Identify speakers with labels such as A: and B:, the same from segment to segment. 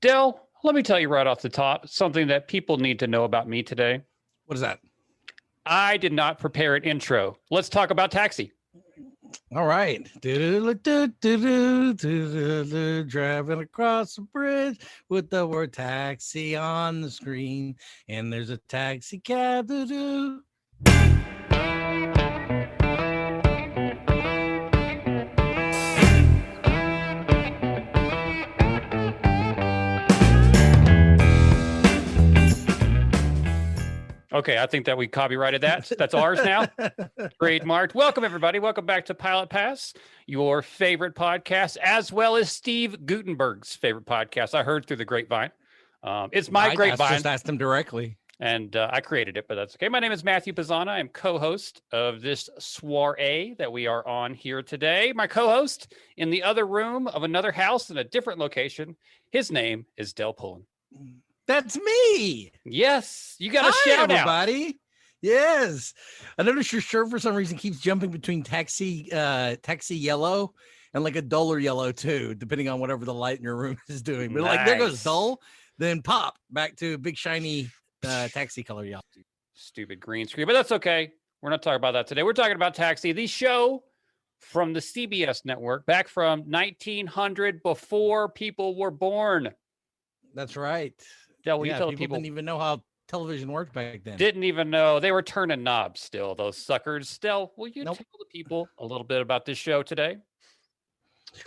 A: Dell, let me tell you right off the top something that people need to know about me today.
B: What is that?
A: I did not prepare an intro. Let's talk about Taxi.
B: All right. Driving across the bridge with the word taxi on the screen. And there's a taxi cab.
A: Okay, I think that we copyrighted that. That's ours now. Trademarked. Welcome, everybody. Welcome back to Pilot Pass, your favorite podcast, as well as Steve Gutenberg's favorite podcast. I heard through the grapevine. It's my grapevine.
B: I just asked him directly.
A: And I created it, but that's okay. My name is Matthew Pizana. I'm co-host of this soiree that we are on here today. My co-host in the other room of another house in a different location, his name is Del Pullen.
B: That's me.
A: Yes, you got a shout
B: everybody.
A: out.
B: Yes. I noticed your shirt for some reason keeps jumping between taxi yellow and like a duller yellow too, depending on whatever the light in your room is doing. But like there goes dull, then pop back to big shiny taxi color yellow.
A: Stupid green screen, but that's okay. We're not talking about that today. We're talking about Taxi, the show from the CBS network back from 1900, before people were born.
B: That's right.
A: Del, will you tell
B: people didn't even know how television worked back then.
A: Didn't even know. They were turning knobs still, those suckers. Del, will you tell the people a little bit about this show today?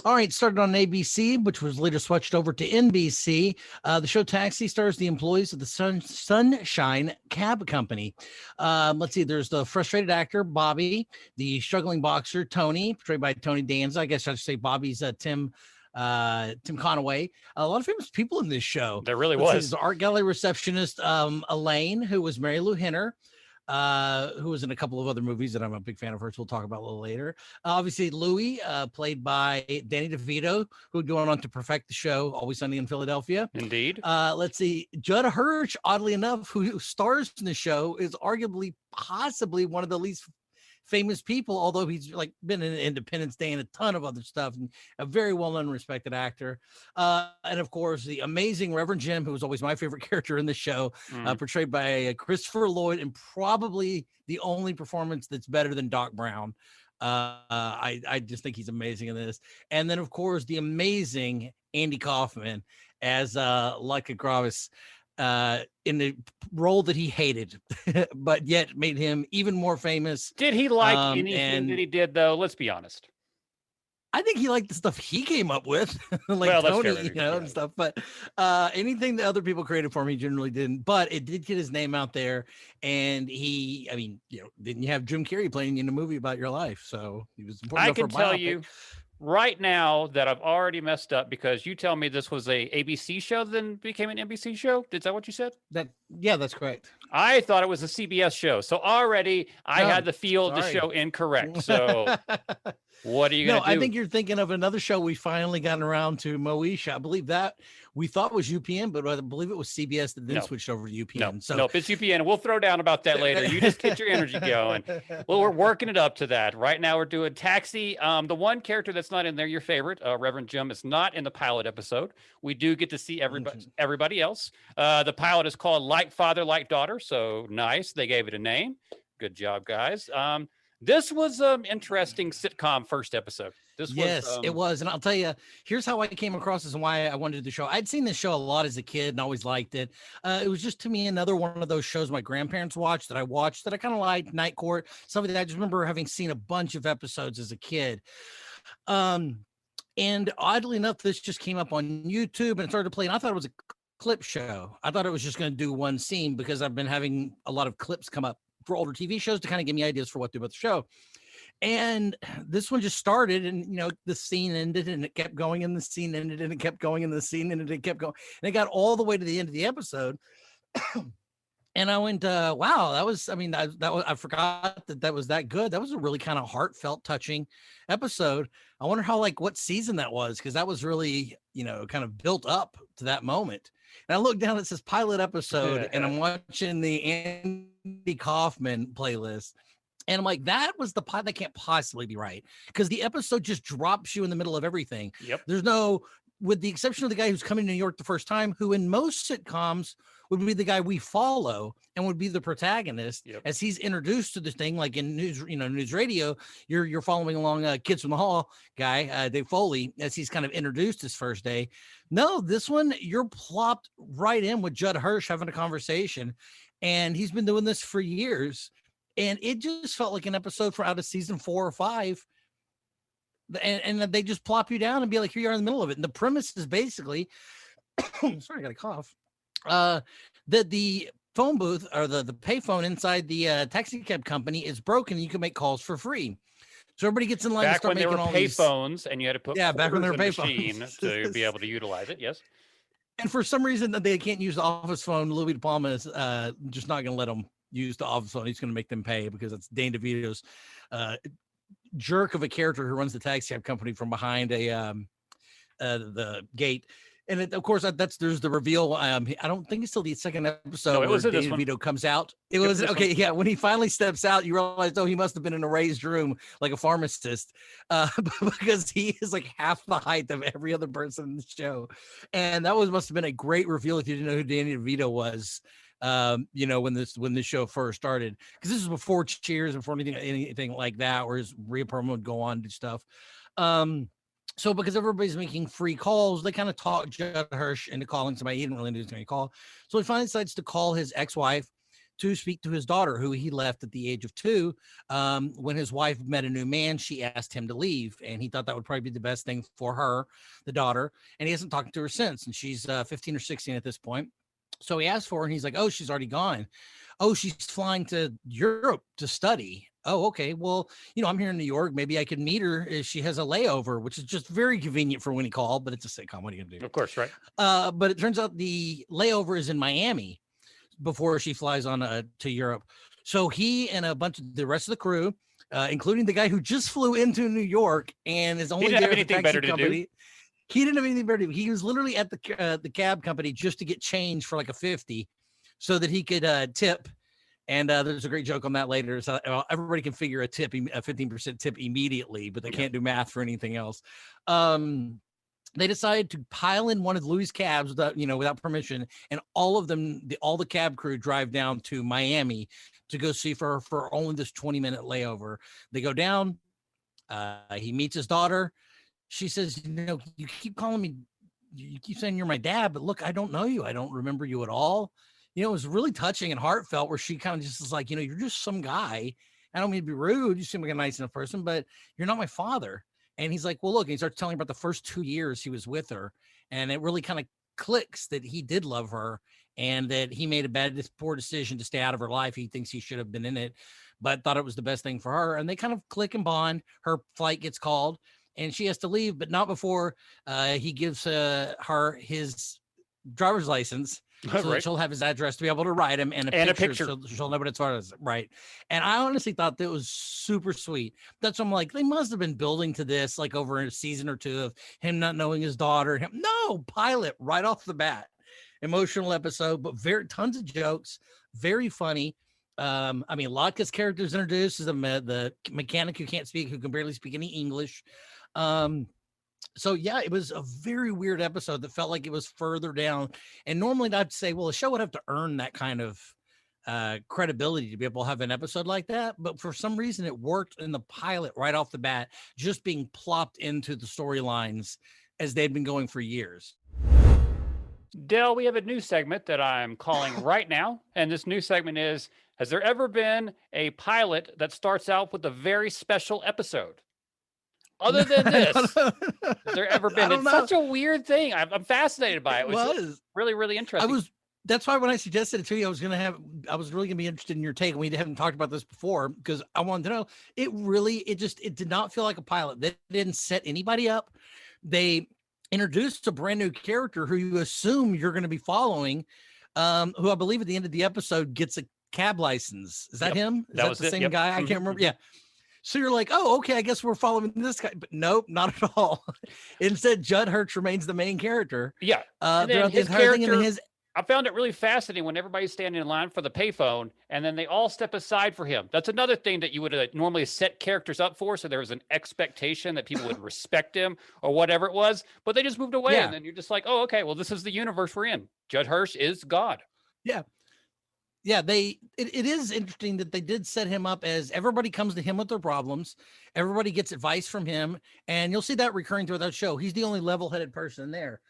B: All right, started on ABC, which was later switched over to NBC. The show Taxi stars the employees of the Sunshine Cab Company. Let's see, there's the frustrated actor, Bobby, the struggling boxer, Tony, portrayed by Tony Danza. I guess I should say Bobby's Tim Conaway. A lot of famous people in this show.
A: There really was.
B: See, the art gallery receptionist, Elaine, who was Mary Lou Henner, who was in a couple of other movies that I'm a big fan of hers. We'll talk about a little later. Obviously, Louie, played by Danny DeVito, who would go on to perfect the show Always Sunny in Philadelphia.
A: Indeed.
B: Let's see, Judd Hirsch, oddly enough, who stars in the show, is arguably possibly one of the least famous people, although he's like been in Independence Day and a ton of other stuff, and a very well-known, respected actor. And of course, the amazing Reverend Jim, who was always my favorite character in the show, portrayed by Christopher Lloyd, and probably the only performance that's better than Doc Brown. I just think he's amazing in this. And then, of course, the amazing Andy Kaufman as Lucky Gravis, in the role that he hated, but yet made him even more famous.
A: Did he like anything that he did, though? Let's be honest.
B: I think he liked the stuff he came up with, like Tony, and stuff. But anything that other people created for him, he generally didn't. But it did get his name out there, and didn't you have Jim Carrey playing in a movie about your life? So he was important.
A: I can tell you right now that I've already messed up, because you tell me this was a ABC show, then became an NBC show. Is that what you said?
B: Yeah, that's correct.
A: I thought it was a CBS show. So already I had the feel of the show incorrect. So what are you going to do?
B: I think you're thinking of another show we finally gotten around to, Moesha. I believe that we thought was UPN, but I believe it was CBS that then switched over to UPN.
A: Nope, it's UPN. We'll throw down about that later. You just get your energy going. Well, we're working it up to that. Right now we're doing Taxi. The one character that's not in there, your favorite, Reverend Jim, is not in the pilot episode. We do get to see everybody else. The pilot is called Like Father, Like Daughter. So nice. They gave it a name. Good job, guys. This was an interesting sitcom first episode.
B: It was. And I'll tell you, here's how I came across this and why I wanted the show. I'd seen this show a lot as a kid and always liked it. It was just, to me, another one of those shows my grandparents watched that I kind of liked. Night Court, something that I just remember having seen a bunch of episodes as a kid. And oddly enough, this just came up on YouTube and it started to play. And I thought it was a clip show. I thought it was just going to do one scene, because I've been having a lot of clips come up for older TV shows to kind of give me ideas for what to do about the show. And this one just started, and the scene ended, and it kept going, and the scene ended, and it kept going, and the scene ended, and it kept going, and it got all the way to the end of the episode. And I went, wow, that was, I forgot that was that good. That was a really kind of heartfelt, touching episode. I wonder how, what season that was, because that was really, kind of built up to that moment. And I look down, it says pilot episode, and I'm watching the Andy Kaufman playlist. And I'm like, that was the pilot. That can't possibly be right, because the episode just drops you in the middle of everything.
A: Yep.
B: There's no with the exception of the guy who's coming to New York the first time, who in most sitcoms would be the guy we follow and would be the protagonist as he's introduced to this thing. Like in news, news radio, you're following along Kids from the Hall guy, Dave Foley, as he's kind of introduced his first day. No, this one, you're plopped right in with Judd Hirsch having a conversation, and he's been doing this for years. And it just felt like an episode from out of season 4 or 5. And they just plop you down and be like, here you are in the middle of it. And the premise is basically, sorry, I got a cough. That the phone booth or the payphone inside the taxi cab company is broken. You can make calls for free. So everybody gets in line
A: back
B: to start
A: when there
B: making
A: were
B: all
A: payphones and you had to put
B: back when there were
A: machine
B: payphones
A: to be able to utilize it. Yes.
B: And for some reason that they can't use the office phone, Louis De Palma is just not going to let them use the office phone. He's going to make them pay because it's Dane DeVito's jerk of a character who runs the taxi cab company from behind the gate. And of course, there's the reveal. I don't think it's till the second episode.
A: No, it was
B: where
A: Dane
B: DeVito comes out. It was okay. Yeah, when he finally steps out, you realize, he must have been in a raised room like a pharmacist, because he is like half the height of every other person in the show. And that must have been a great reveal if you didn't know who Danny DeVito was. When this show first started, because this is before Cheers, before anything like that, where his Rhea Perlman would go on to stuff. So because everybody's making free calls, they kind of talk Judd Hirsch into calling somebody. He didn't really do any call. So he finally decides to call his ex-wife to speak to his daughter, who he left at the age of 2. When his wife met a new man, she asked him to leave, and he thought that would probably be the best thing for her, the daughter, and he hasn't talked to her since, and she's 15 or 16 at this point. So he asked for her, and he's like, oh, she's already gone. Oh, she's flying to Europe to study. Oh, okay. Well, I'm here in New York. Maybe I could meet her if she has a layover, which is just very convenient for when he called, but it's a sitcom. What are you going to do?
A: Of course, right.
B: But it turns out the layover is in Miami before she flies on to Europe. So he and a bunch of the rest of the crew, including the guy who just flew into New York and is only
A: he didn't
B: there
A: have anything better to do.
B: He didn't have anything better to do. He was literally at the cab company just to get change for like a 50 so that he could tip. And there's a great joke on that later. So everybody can figure a 15% tip immediately, but they can't do math for anything else. They decided to pile in one of Louis' cabs without permission. And all the cab crew drive down to Miami to go see her for only this 20-minute layover. They go down. He meets his daughter. She says, you keep calling me, you keep saying you're my dad, but look, I don't know you. I don't remember you at all. It was really touching and heartfelt where she kind of just is like, you're just some guy. I don't mean to be rude. You seem like a nice enough person, but you're not my father. And he's like, well, look, and he starts telling about the first 2 years he was with her. And it really kind of clicks that he did love her and that he made a poor decision to stay out of her life. He thinks he should have been in it, but thought it was the best thing for her. And they kind of click and bond. Her flight gets called and she has to leave, but not before he gives her his driver's license. So that she'll have his address to be able to write him and a picture. So she'll know what it's for. Right. And I honestly thought that was super sweet. That's what I'm like, they must have been building to this like over a season or 2 of him not knowing his daughter. No, pilot right off the bat. Emotional episode, but tons of jokes, very funny. Latka's character is introduced as the mechanic who can barely speak any English. So yeah, it was a very weird episode that felt like it was further down. And normally I'd say, well, a show would have to earn that kind of credibility to be able to have an episode like that. But for some reason it worked in the pilot right off the bat, just being plopped into the storylines as they'd been going for years.
A: Del, we have a new segment that I'm calling right now. And this new segment is, has there ever been a pilot that starts out with a very special episode? Other than this, has there ever been? It's such a weird thing. I'm fascinated by it. It was really, really interesting.
B: That's why when I suggested it to you, I was really gonna be interested in your take. And we haven't talked about this before because I wanted to know. It did not feel like a pilot. They didn't set anybody up. They introduced a brand new character who you assume you're going to be following, who I believe at the end of the episode gets a cab license. Is that him? Is that the same guy? I can't remember. Yeah. So you're like, oh, okay, I guess we're following this guy. But nope, not at all. Instead, Judd Hirsch remains the main character.
A: Yeah.
B: Throughout the entire thing.
A: I found it really fascinating when everybody's standing in line for the payphone and then they all step aside for him. That's another thing that you would normally set characters up for. So there was an expectation that people would respect him or whatever it was, but they just moved away.
B: Yeah.
A: And then you're just like, oh, okay, well, this is the universe we're in. Judd Hirsch is God.
B: Yeah. Yeah, it is interesting that they did set him up as everybody comes to him with their problems. Everybody gets advice from him, and you'll see that recurring throughout that show. He's the only level-headed person there.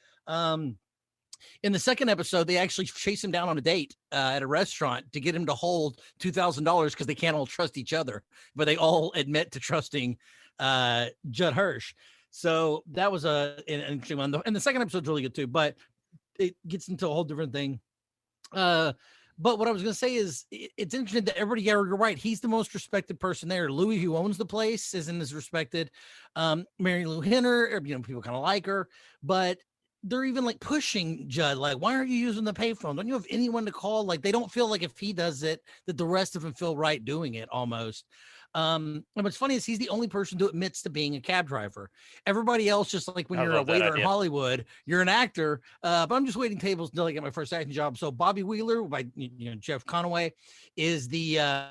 B: In the second episode, they actually chase him down on a date at a restaurant to get him to hold $2,000 because they can't all trust each other, but they all admit to trusting Judd Hirsch. So that was an interesting one. And the second episode's really good too, but it gets into a whole different thing. But what I was going to say is it's interesting that everybody, yeah, you're right. He's the most respected person there. Louis, who owns the place, isn't as respected. Mary Lou Henner, people kind of like her, but they're even like pushing Judd. Like, why aren't you using the payphone? Don't you have anyone to call? Like, they don't feel like if he does it, that the rest of them feel right doing it almost. And what's funny is he's the only person who admits to being a cab driver. Everybody else, just like when you're a waiter in Hollywood, you're an actor. But I'm just waiting tables until I get my first acting job. So Bobby Wheeler by Jeff Conaway is the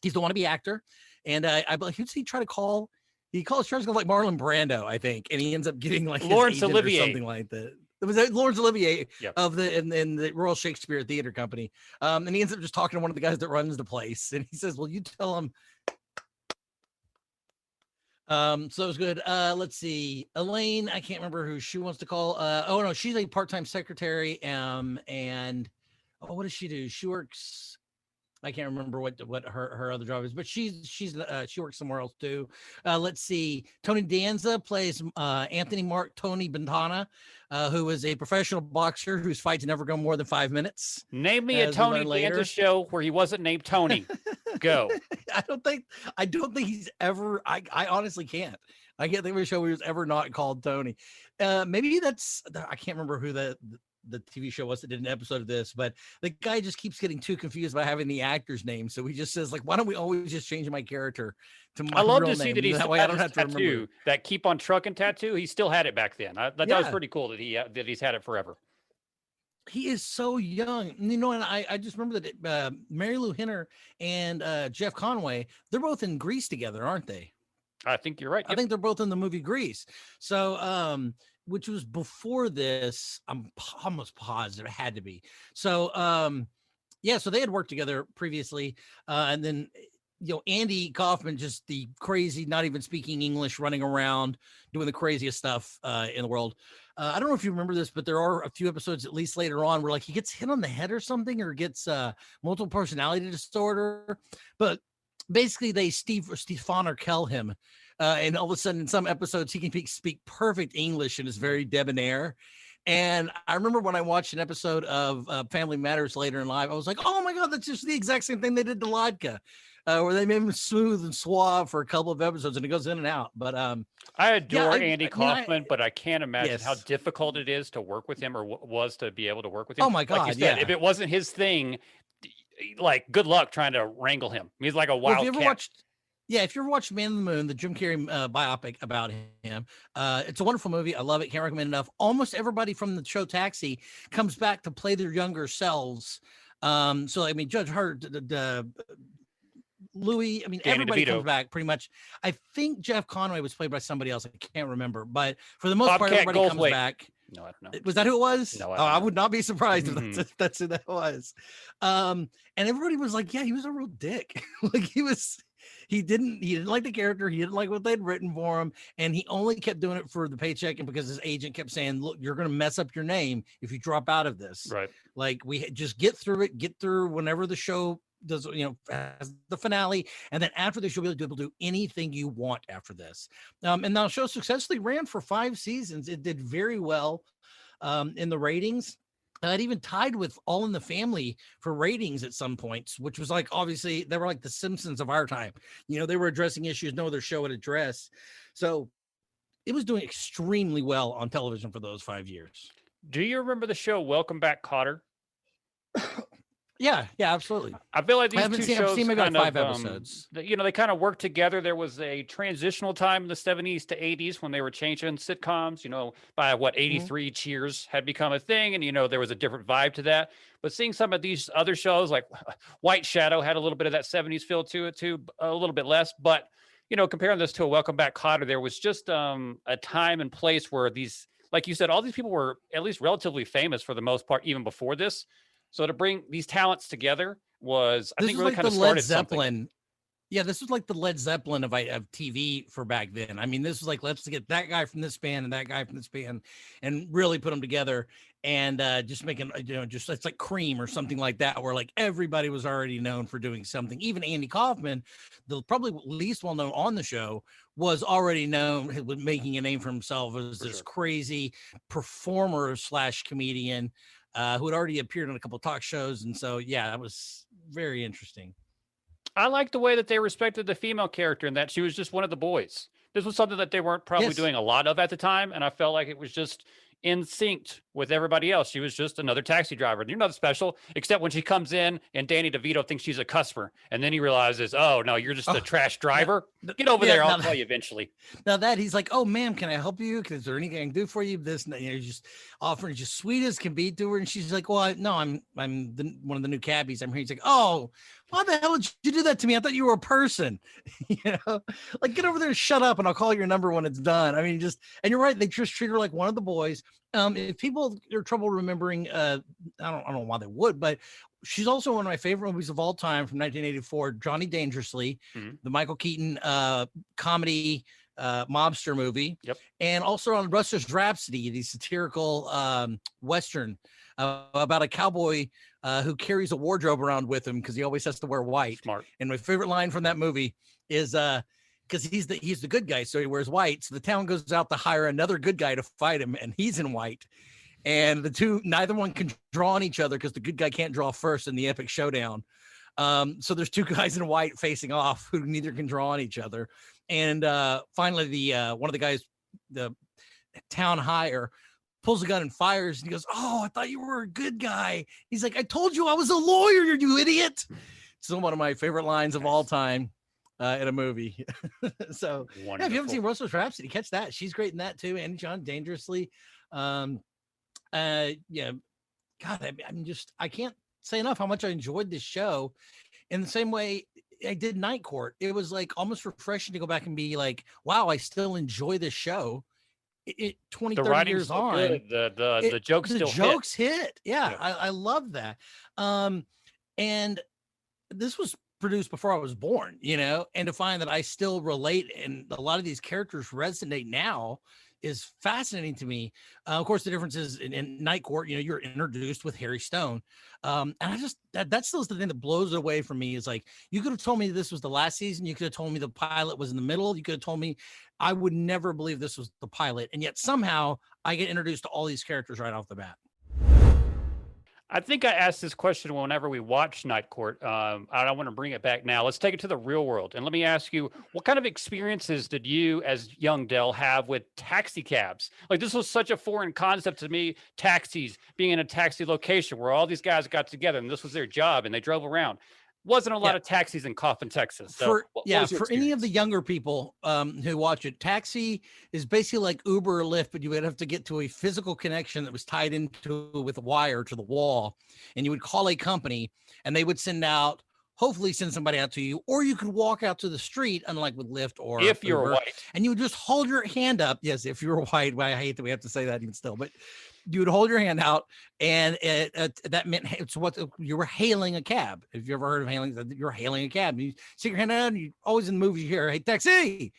B: he's the wannabe actor, and I believe he try to call. He tries to go like Marlon Brando, I think, and he ends up getting like
A: Laurence Olivier
B: or something like that. It was Laurence Olivier
A: yep.
B: of in the Royal Shakespeare Theater Company, and he ends up just talking to one of the guys that runs the place, and he says, "Well, you tell him." So it was good. Let's see, Elaine. I can't remember who she wants to call. Oh no, she's a part-time secretary. And what does she do? She works. I can't remember what her other job is, but she works somewhere else too. Let's see. Tony Danza plays Anthony Mark Tony Bentana, who is a professional boxer whose fights never go more than 5 minutes.
A: Name me a Tony Danza show where he wasn't named Tony. Go.
B: I don't think he's ever. I honestly can't. I can't think of a show where he was ever not called Tony. Maybe I can't remember who the TV show was that did an episode of this, but the guy just keeps getting too confused by having the actor's name. So he just says, like, why don't we always just change my character to my real name? I love to see that he's I don't have to remember.
A: That keep on trucking tattoo. He still had it back then. That was pretty cool that he's had it forever.
B: He is so young, and I just remember that Mary Lou Henner and Jeff Conaway, they're both in Grease together, aren't they?
A: I think you're right.
B: Yep. I think they're both in the movie Grease. So, which was before this. I'm almost positive it had to be. So, so they had worked together previously. And then, Andy Kaufman, just the crazy, not even speaking English, running around, doing the craziest stuff in the world. I don't know if you remember this, but there are a few episodes, at least later on, where like he gets hit on the head or something, or gets multiple personality disorder. But basically, they Stefan or Kel him. And all of a sudden, in some episodes, he can speak perfect English and is very debonair. And I remember when I watched an episode of Family Matters later in life, I was like, oh my God, that's just the exact same thing they did to Ladka, where they made him smooth and suave for a couple of episodes, and it goes in and out. But
A: I adore Andy Kaufman, but I can't imagine how difficult it is to work with him, or was to be able to work with him.
B: Oh my God,
A: like you said, if it wasn't his thing, like, good luck trying to wrangle him. He's like a wild cat.
B: If you ever watched Man in the Moon, the Jim Carrey biopic about him, it's a wonderful movie. I love it. Can't recommend enough. Almost everybody from the show Taxi comes back to play their younger selves. So, I mean, Judd Hirsch, Louis, I mean, everybody comes back pretty much. I think Jeff Conaway was played by somebody else. I can't remember. But for the most part, everybody comes back.
A: No, I don't know.
B: Was that who it was?
A: No,
B: I would not be surprised if that's who that was. And everybody was like, yeah, he was a real dick. Like he didn't like the character. He didn't like what they'd written for him. And he only kept doing it for the paycheck. And because his agent kept saying, look, you're going to mess up your name if you drop out of this.
A: Right. Like,
B: we just get through whenever the show does, as the finale. And then after this, you'll be able to do anything you want after this. And now the show successfully ran for 5 seasons. It did very well in the ratings. It even tied with All in the Family for ratings at some points, which was like, obviously, they were like the Simpsons of our time. They were addressing issues no other show would address. So it was doing extremely well on television for those 5 years.
A: Do you remember the show Welcome Back, Kotter?
B: Yeah, yeah, absolutely.
A: I feel like
B: I
A: these
B: haven't
A: two
B: seen. I've
A: shows
B: seen maybe like
A: kind
B: 5
A: of,
B: episodes.
A: they kind of worked together. There was a transitional time in the 70s to 80s when they were changing sitcoms. By what
B: Mhm.
A: 83, Cheers had become a thing, and there was a different vibe to that. But seeing some of these other shows like White Shadow had a little bit of that 70s feel to it too, a little bit less. But comparing this to a Welcome Back, Kotter, there was just a time and place where these, like you said, all these people were at least relatively famous for the most part, even before this. So to bring these talents together was, I
B: This
A: think,
B: was
A: really
B: like
A: kind
B: the
A: of
B: Led
A: started something.
B: Zeppelin. Yeah, this was like the Led Zeppelin of TV for back then. I mean, this was like, let's get that guy from this band and that guy from this band, and really put them together, and just making, just it's like Cream or something like that, where like everybody was already known for doing something. Even Andy Kaufman, the probably least well known on the show, was already known with making a name for himself as
A: For
B: this
A: sure.
B: crazy performer slash comedian who had already appeared on a couple of talk shows, and so yeah, that was very interesting.
A: I like the way that they respected the female character and that she was just one of the boys. This was something that they weren't probably
B: Yes.
A: doing a lot of at the time, and I felt like it was just in sync with everybody else. She was just another taxi driver. You're not special, except when she comes in and Danny DeVito thinks she's a customer, and then he realizes, oh no, you're just a
B: Oh,
A: trash
B: no,
A: driver. Get over
B: yeah.
A: there, I'll tell you eventually.
B: Now that he's like, oh, ma'am, can I help you? Is there anything I can do for you? This, just offering just sweet as can be to her, and she's like, well, no, I'm one of the new cabbies. I'm here. He's like, oh, why the hell did you do that to me? I thought you were a person. Like get over there and shut up, and I'll call your number when it's done. I mean, and you're right. They just treat her like one of the boys. If people are trouble remembering, I don't know why they would, but she's also one of my favorite movies of all time from 1984, Johnny Dangerously,
A: Mhm.
B: the Michael Keaton comedy mobster movie,
A: Yep.
B: and also on Ruster's Rhapsody, the satirical Western about a cowboy who carries a wardrobe around with him because he always has to wear white.
A: Smart.
B: And my favorite line from that movie is because he's the good guy, so he wears white. So the town goes out to hire another good guy to fight him, and he's in white. And the two, neither one can draw on each other because the good guy can't draw first in the epic showdown. So there's two guys in white facing off who neither can draw on each other. And finally, the one of the guys, the town hire, pulls a gun and fires. And he goes, "Oh, I thought you were a good guy." He's like, "I told you I was a lawyer, you idiot." So one of my favorite lines of all time in a movie. So yeah, if you haven't seen Russell's Rhapsody, catch that. She's great in that too. And John Dangerously. Yeah, God, I can't say enough how much I enjoyed this show. In the same way I did Night Court, it was like almost refreshing to go back and be like, wow, I still enjoy this show. It 20,
A: The
B: 30
A: writing's
B: years
A: still
B: on,
A: good. The jokes
B: the
A: still hit.
B: jokes hit. Yeah,
A: Yeah.
B: I love that. And this was produced before I was born, and to find that I still relate and a lot of these characters resonate now is fascinating to me. Of course, the difference is in Night Court, you're introduced with Harry Stone. And I just, that's still the thing that blows it away from me is like, you could have told me this was the last season. You could have told me the pilot was in the middle. You could have told me I would never believe this was the pilot. And yet somehow I get introduced to all these characters right off the bat.
A: I think I asked this question whenever we watched Night Court. I don't want to bring it back now. Let's take it to the real world. And let me ask you, what kind of experiences did you, as young Dell, have with taxi cabs? Like, this was such a foreign concept to me, taxis, being in a taxi location where all these guys got together and this was their job and they drove around. Wasn't a lot of taxis in Kaufman, Texas. So
B: for any of the younger people who watch it, taxi is basically like Uber or Lyft, but you would have to get to a physical connection that was tied into with a wire to the wall, and you would call a company and they would hopefully send somebody out to you, or you could walk out to the street, unlike with Lyft or
A: if you're
B: Uber,
A: white,
B: and you would just hold your hand up. Yes, if you're white, I hate that we have to say that even still, but you would hold your hand out, and that meant it's what you were hailing a cab. If you ever heard of hailing, you're hailing a cab. You stick your hand out, and you always in the movies you hear, "Hey, taxi."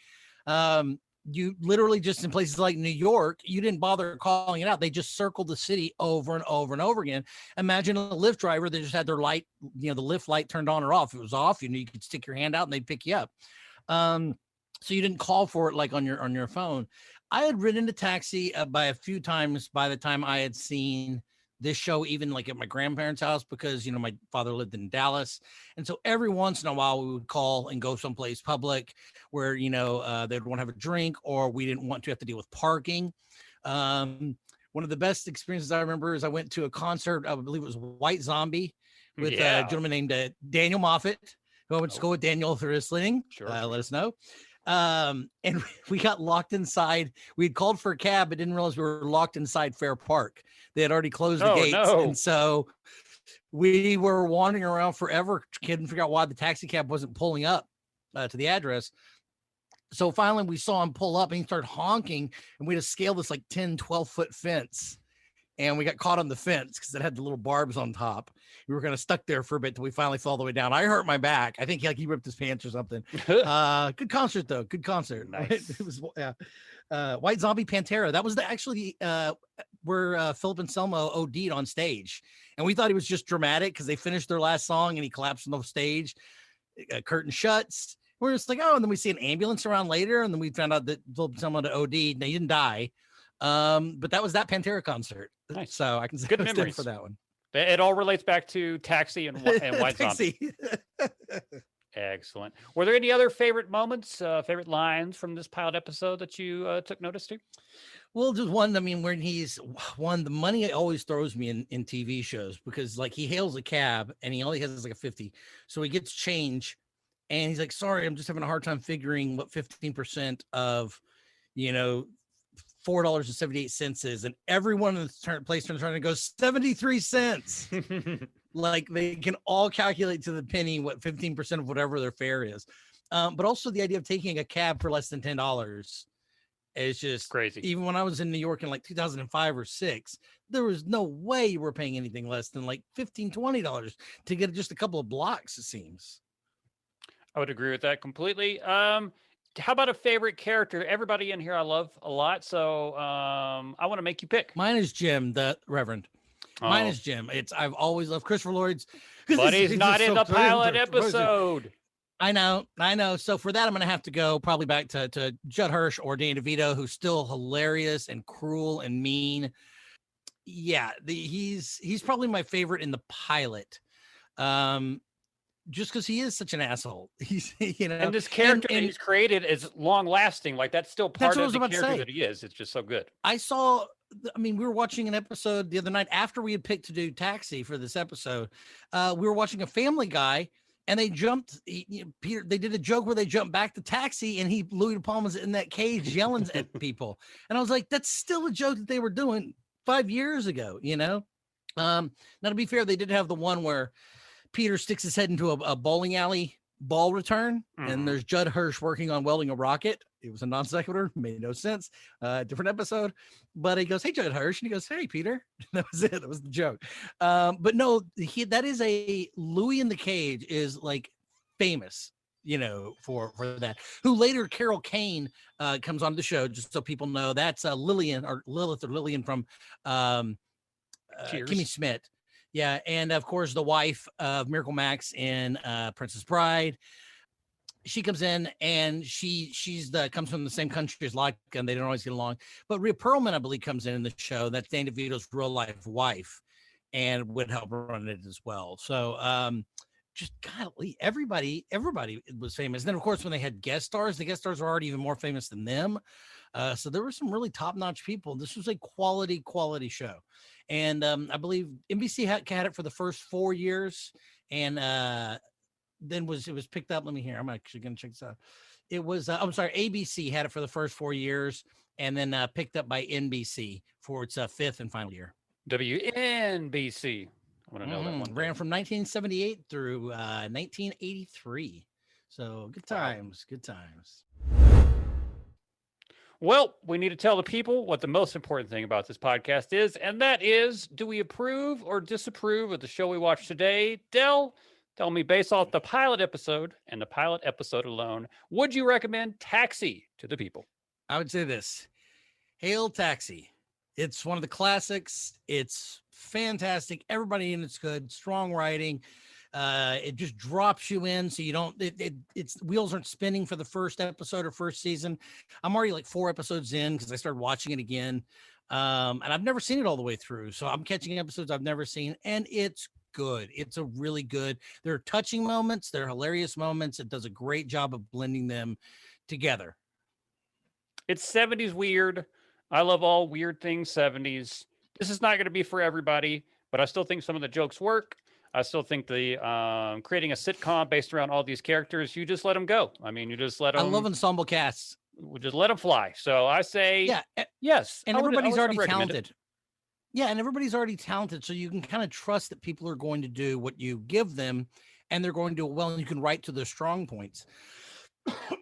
B: You literally just in places like New York, you didn't bother calling it out. They just circled the city over and over and over again. Imagine a Lyft driver that just had their light, the Lyft light turned on or off. If it was off, you could stick your hand out and they'd pick you up. So you didn't call for it like on your phone. I had ridden a taxi by a few times by the time I had seen this show, even like at my grandparents' house, because my father lived in Dallas, and so every once in a while we would call and go someplace public where they'd want to have a drink, or we didn't want to have to deal with parking. One of the best experiences I remember is I went to a concert. I believe it was White Zombie, with
A: Yeah.
B: a gentleman named Daniel Moffat, who went to school with Daniel through listening.
A: Sure.
B: Let us know. And we got locked inside. We had called for a cab, but didn't realize we were locked inside Fair Park. They had already closed the gates.
A: No.
B: And so we were wandering around forever, couldn't figure out why the taxi cab wasn't pulling up to the address. So finally we saw him pull up and he started honking, and we had to scale this like 10, 12-foot fence. And we got caught on the fence because it had the little barbs on top. We were kind of stuck there for a bit till we finally fell all the way down. I hurt my back. I think he ripped his pants or something. Good concert though. Good concert.
A: Nice.
B: It was White Zombie Pantera. That was actually where Philip Anselmo OD'd on stage, and we thought he was just dramatic because they finished their last song and he collapsed on the stage. Curtain shuts. We're just like, oh, and then we see an ambulance around later, and then we found out that Philip Anselmo OD'd. Now he didn't die. But that was that Pantera concert.
A: Nice.
B: So I can say
A: Good
B: I was there
A: memories
B: for that one.
A: It all relates back to Taxi and White Zombie. Excellent. Were there any other favorite moments, favorite lines from this pilot episode that you took notice to?
B: Well, just one. I mean, when he's one, the money always throws me in TV shows because like he hails a cab and he only has like a 50. So he gets change and he's like, sorry, I'm just having a hard time figuring what 15% of, $4.78 is, and everyone in the place turns around and goes 73 cents. Like they can all calculate to the penny what 15% of whatever their fare is. But also the idea of taking a cab for less than $10 is just
A: crazy.
B: Even when I was in New York in like 2005 or 6, there was no way you were paying anything less than like $15, $20 to get just a couple of blocks, it seems.
A: I would agree with that completely. How about a favorite character? Everybody in here I love a lot, so I want to make you pick.
B: Mine is Jim, the Reverend. Mine is Jim. I've always loved Christopher Lloyd's.
A: But he's not in the pilot episode.
B: I know. So for that, I'm going to have to go probably back to Judd Hirsch or Danny DeVito, who's still hilarious and cruel and mean. Yeah, he's probably my favorite in the pilot. Just because he is such an asshole.
A: And this character that he's created is long lasting. Like that's still part of the character that he is. It's just so good.
B: We were watching an episode the other night after we had picked to do Taxi for this episode. We were watching a Family Guy, and they jumped. Peter, they did a joke where they jumped back to Taxi, and Louis De Palma's in that cage yelling at people. And I was like, that's still a joke that they were doing 5 years ago. Now to be fair, they did have the one where Peter sticks his head into a bowling alley ball return, and there's Judd Hirsch working on welding a rocket. It was a non sequitur, made no sense. Different episode, but he goes, "Hey, Judd Hirsch," and he goes, "Hey, Peter." That was it. That was the joke. But no, that is a Louis in the Cage is like famous, for that. Who later Carol Kane comes on the show, just so people know. That's Lillian or Lilith or Lillian from Kimmy Schmidt. Yeah, and of course the wife of Miracle Max in Princess Bride. She comes in and she's comes from the same country as Latka, and they don't always get along. But Rhea Perlman, I believe, comes in the show. That's Danny DeVito's real life wife, and would help run it as well. So just golly, everybody was famous. And then of course when they had guest stars, the guest stars were already even more famous than them. So there were some really top-notch people. This was a quality show. And I believe NBC had it for the first 4 years, and then it was picked up. Let me hear. I'm actually going to check this out. It was ABC had it for the first 4 years, and then picked up by NBC for its fifth and final year.
A: WNBC. I want to know that one.
B: Ran from 1978 through 1983. So good times.
A: Well, we need to tell the people what the most important thing about this podcast is, and that is, do we approve or disapprove of the show we watched today? Del, tell me, based off the pilot episode and the pilot episode alone, would you recommend Taxi to the people?
B: I would say this. Hail Taxi. It's one of the classics. It's fantastic. Everybody in it's good. Strong writing. It just drops you in, so you don't. It's wheels aren't spinning for the first episode or first season. I'm already like 4 episodes in because I started watching it again, and I've never seen it all the way through. So I'm catching episodes I've never seen, and it's good. It's a really good. There are touching moments. There are hilarious moments. It does a great job of blending them together.
A: It's 70s weird. I love all weird things 70s. This is not going to be for everybody, but I still think some of the jokes work. I still think the creating a sitcom based around all these characters, you just let them go. I mean, you just let
B: I
A: them.
B: love ensemble casts.
A: Just let them fly. So I say,
B: Yeah,
A: yes.
B: and
A: I
B: everybody's already
A: recommend it.
B: talented. Yeah, and everybody's already talented, so you can kind of trust that people are going to do what you give them, and they're going to do it well, and you can write to their strong points.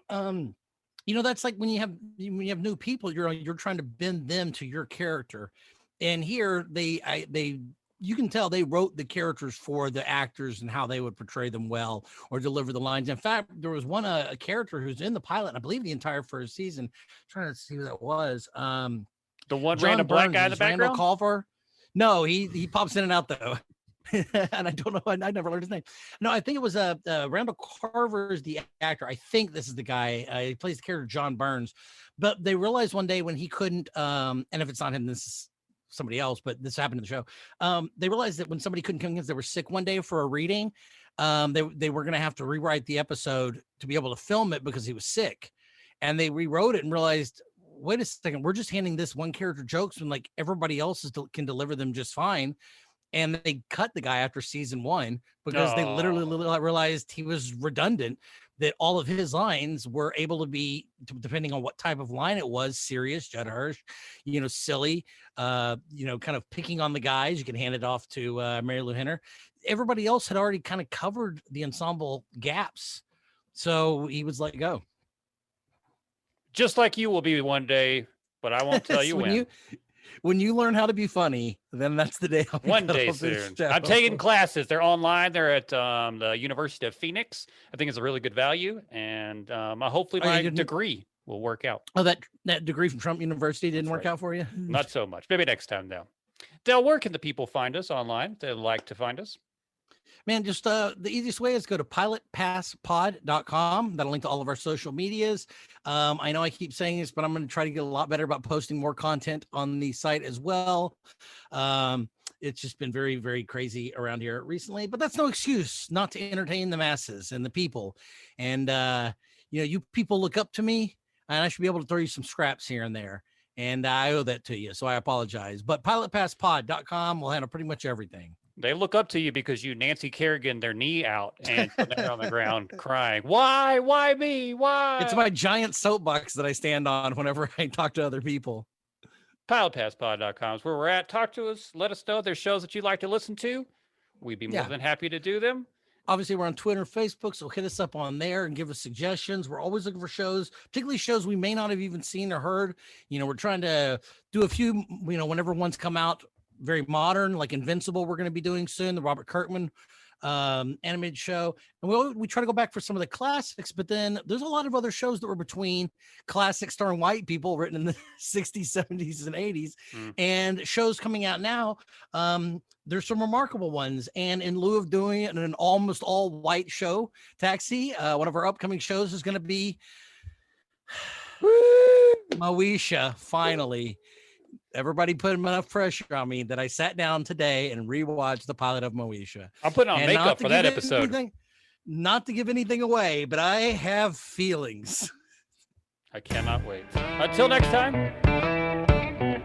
B: That's like when you have new people, you're trying to bend them to your character, and here you can tell they wrote the characters for the actors and how they would portray them well or deliver the lines. In fact, there was one a character who's in the pilot, and I believe the entire first season. I'm trying to see who that was.
A: The one
B: John
A: random black
B: Burns
A: guy in the
B: is Randall
A: background.
B: Culver. No, he pops in and out though. And I don't know. I never learned his name. No, I think it was Randall Carver is the actor. I think this is the guy. He plays the character John Burns. But they realized one day when he couldn't, and if it's not him, this is somebody else. But this happened in the show. They realized that when somebody couldn't come because they were sick one day for a reading, they were going to have to rewrite the episode to be able to film it because he was sick, and they rewrote it and realized, wait a second, we're just handing this one character jokes when like everybody else can deliver them just fine. And they cut the guy after season 1 because they literally realized he was redundant, that all of his lines were able to be, depending on what type of line it was, serious, Judd Hirsch, silly, kind of picking on the guys. You can hand it off to Mary Lou Henner. Everybody else had already kind of covered the ensemble gaps. So he was let go.
A: Just like you will be one day, but I won't tell you when.
B: When you learn how to be funny, then that's the day.
A: One day soon. I'm taking classes. They're online. They're at the University of Phoenix. I think it's a really good value, and hopefully my degree will work out.
B: Oh, that degree from Trump University didn't work out for you?
A: Not so much. Maybe next time, though. Del, where can the people find us online if they'd like to find us?
B: Man, just the easiest way is go to pilotpasspod.com. That'll link to all of our social medias. I know I keep saying this, but I'm going to try to get a lot better about posting more content on the site as well. It's just been very, very crazy around here recently, but that's no excuse not to entertain the masses and the people. And, you people look up to me, and I should be able to throw you some scraps here and there. And I owe that to you, so I apologize. But pilotpasspod.com will handle pretty much everything.
A: They look up to you because you Nancy Kerrigan their knee out and they're on the ground crying. Why? Why me? Why?
B: It's my giant soapbox that I stand on whenever I talk to other people.
A: Pilotpasspod.com is where we're at. Talk to us. Let us know there's shows that you'd like to listen to. We'd be more than happy to do them.
B: Obviously, we're on Twitter and Facebook, so hit us up on there and give us suggestions. We're always looking for shows, particularly shows we may not have even seen or heard. We're trying to do a few, whenever ones come out, very modern, like Invincible, we're going to be doing soon, the Robert Kirkman animated show. And we try to go back for some of the classics, but then there's a lot of other shows that were between classics starring white people written in the 60s, 70s, and 80s, and shows coming out now. There's some remarkable ones. And in lieu of doing an almost all white show, Taxi, one of our upcoming shows is going to be Moesha, finally. Everybody put enough pressure on me that I sat down today and rewatched the pilot of Moesha.
A: I'm putting on makeup for that episode.
B: Not to give anything away, but I have feelings.
A: I cannot wait. Until next time.